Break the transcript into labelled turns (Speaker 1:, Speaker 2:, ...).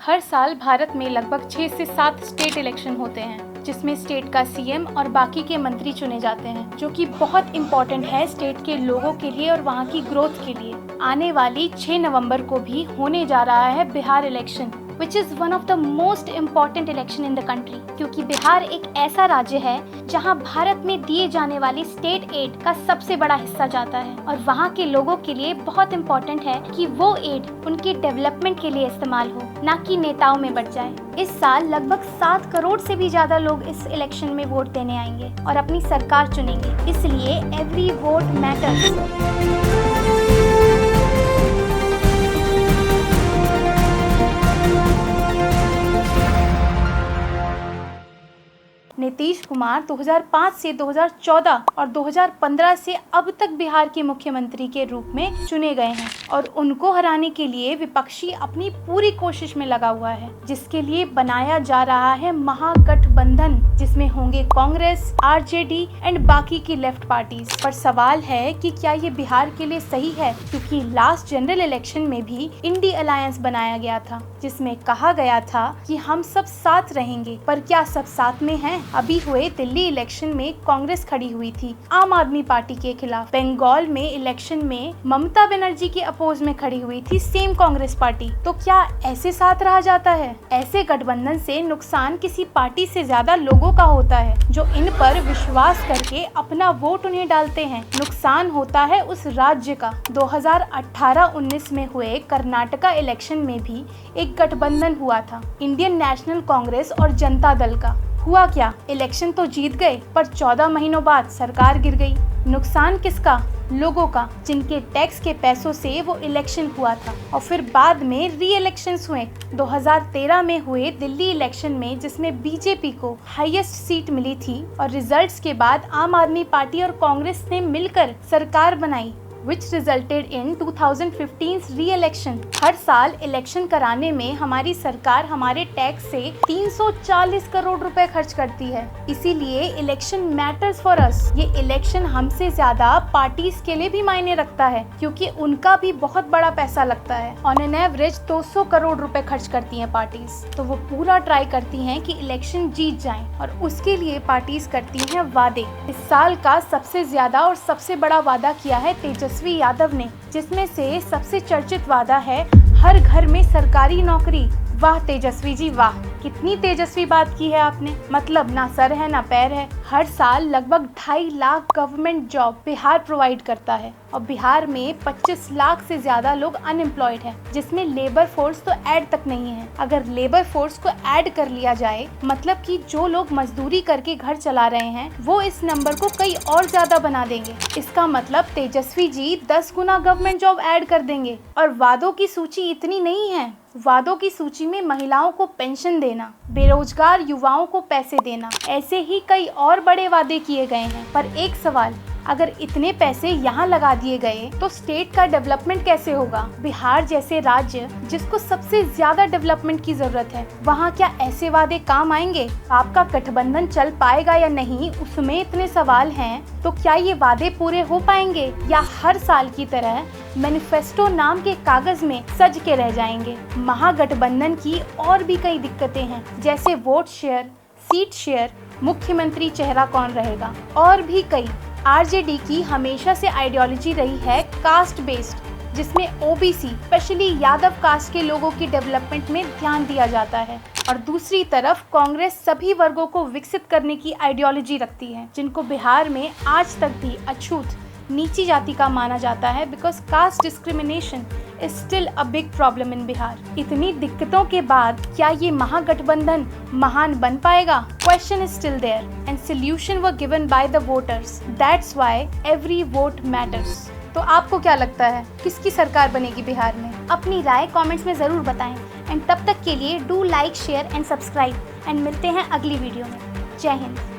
Speaker 1: हर साल भारत में लगभग 6 से 7 स्टेट इलेक्शन होते हैं, जिसमें स्टेट का सीएम और बाकी के मंत्री चुने जाते हैं, जो कि बहुत इम्पोर्टेंट है स्टेट के लोगों के लिए और वहाँ की ग्रोथ के लिए। आने वाली 6 नवंबर को भी होने जा रहा है Bihar election, which is one of the most important election in the country, क्योंकि बिहार एक ऐसा राज्य है जहां भारत में दिए जाने वाली स्टेट एड का सबसे बड़ा हिस्सा जाता है और वहां के लोगों के लिए बहुत इम्पोर्टेंट है कि वो एड उनके डेवलपमेंट के लिए इस्तेमाल हो, ना कि नेताओं में बट जाए। इस साल लगभग 7 करोड़ से भी ज्यादा लोग इस इलेक्शन में वोट देने आएंगे और अपनी सरकार चुनेंगे, इसलिए every vote matters. Nitish Kumar 2005 से 2014 और 2015 से अब तक बिहार के मुख्यमंत्री के रूप में चुने गए हैं और उनको हराने के लिए विपक्षी अपनी पूरी कोशिश में लगा हुआ है, जिसके लिए बनाया जा रहा है महागठबंधन, जिसमें होंगे कांग्रेस, आरजेडी एंड बाकी की लेफ्ट पार्टीज। पर सवाल है कि क्या ये बिहार के लिए सही है, क्योंकि लास्ट जनरल इलेक्शन में भी इंडी अलायंस बनाया गया था, जिसमें कहा गया था कि हम सब साथ रहेंगे, पर क्या सब साथ में हैं? अभी हुए दिल्ली इलेक्शन में कांग्रेस खड़ी हुई थी आम आदमी पार्टी के खिलाफ। बंगाल में इलेक्शन में ममता बनर्जी के अपोज में खड़ी हुई थी सेम कांग्रेस पार्टी। तो क्या ऐसे साथ रहा जाता है? ऐसे गठबंधन से नुकसान किसी पार्टी से ज्यादा लोगों का होता है, जो इन पर विश्वास करके अपना वोट उन्हें डालते हैं। नुकसान होता है उस राज्य का। 2018-19 में हुए कर्नाटका इलेक्शन में भी एक गठबंधन हुआ था, इंडियन नेशनल कांग्रेस और जनता दल का। हुआ क्या? इलेक्शन तो जीत गए, पर 14 महीनों बाद सरकार गिर गई। नुकसान किसका? लोगों का, जिनके टैक्स के पैसों से वो इलेक्शन हुआ था। और फिर बाद में री इलेक्शंस हुए 2013 में हुए दिल्ली इलेक्शन में, जिसमें बीजेपी को हाईएस्ट सीट मिली थी और रिजल्ट्स के बाद आम आदमी पार्टी और कांग्रेस ने मिलकर सरकार बनाई, which resulted in 2015's re-election। हर साल इलेक्शन कराने में हमारी सरकार हमारे टैक्स से 340 करोड़ रुपए खर्च करती है, इसीलिए इलेक्शन मैटर्स फॉर अस। ये इलेक्शन हमसे ज्यादा पार्टीज के लिए भी मायने रखता है, क्योंकि उनका भी बहुत बड़ा पैसा लगता है। ऑन एन एवरेज 200 करोड़ रुपए खर्च करती हैं पार्टीज, तो वो पूरा ट्राई करती हैं कि इलेक्शन जीत जाएं और उसके लिए पार्टीज करती हैं वादे। इस साल का सबसे ज्यादा और सबसे बड़ा वादा किया है तेजस्वी यादव ने, जिसमें से सबसे चर्चित वादा है हर घर में सरकारी नौकरी। वाह तेजस्वी जी वाह, कितनी तेजस्वी बात की है आपने। मतलब ना सर है ना पैर है। हर साल लगभग 2.5 lakh government job Bihar provide करता है और बिहार में 25 लाख से ज्यादा लोग अनएम्प्लॉयड हैं, जिसमें लेबर फोर्स तो ऐड तक नहीं है। अगर लेबर फोर्स को ऐड कर लिया जाए, मतलब कि जो लोग मजदूरी करके घर चला रहे हैं, वो इस नंबर को कई और ज्यादा बना देंगे। इसका मतलब तेजस्वी जी 10 गुना गवर्नमेंट जॉब ऐड कर देंगे। और वादों की सूची इतनी नहीं है। वादों की सूची में महिलाओं को पेंशन देना, बेरोजगार युवाओं को पैसे देना, ऐसे ही कई और बड़े वादे किए गए हैं। पर एक सवाल, अगर इतने पैसे यहाँ लगा दिए गए तो स्टेट का डेवलपमेंट कैसे होगा? बिहार जैसे राज्य जिसको सबसे ज्यादा डेवलपमेंट की जरूरत है, वहाँ क्या ऐसे वादे काम आएंगे? आपका गठबंधन चल पाएगा या नहीं, उसमें इतने सवाल हैं। तो क्या ये वादे पूरे हो पाएंगे या हर साल की तरह मैनिफेस्टो नाम के कागज में सज के रह जाएंगे? महागठबंधन की और भी कई दिक्कतें हैं, जैसे वोट शेयर, सीट शेयर, मुख्यमंत्री चेहरा कौन रहेगा और भी कई। आरजेडी की हमेशा से आइडियोलॉजी रही है कास्ट बेस्ड, जिसमें ओबीसी स्पेशली यादव कास्ट के लोगों की डेवलपमेंट में ध्यान दिया जाता है। और दूसरी तरफ कांग्रेस सभी वर्गों को विकसित करने की आइडियोलॉजी रखती है, जिनको बिहार में आज तक भी अछूत नीची जाति का माना जाता है, because caste discrimination is still a big problem in Bihar. इतनी दिक्कतों के बाद क्या ये महागठबंधन महान बन पाएगा? Question is still there and solution were given by the voters. That's why every vote matters. तो आपको क्या लगता है, किसकी सरकार बनेगी बिहार में? अपनी राय कमेंट्स में जरूर बताएं एंड तब तक के लिए do like, share and subscribe and मिलते हैं अगली वीडियो में। जय हिंद।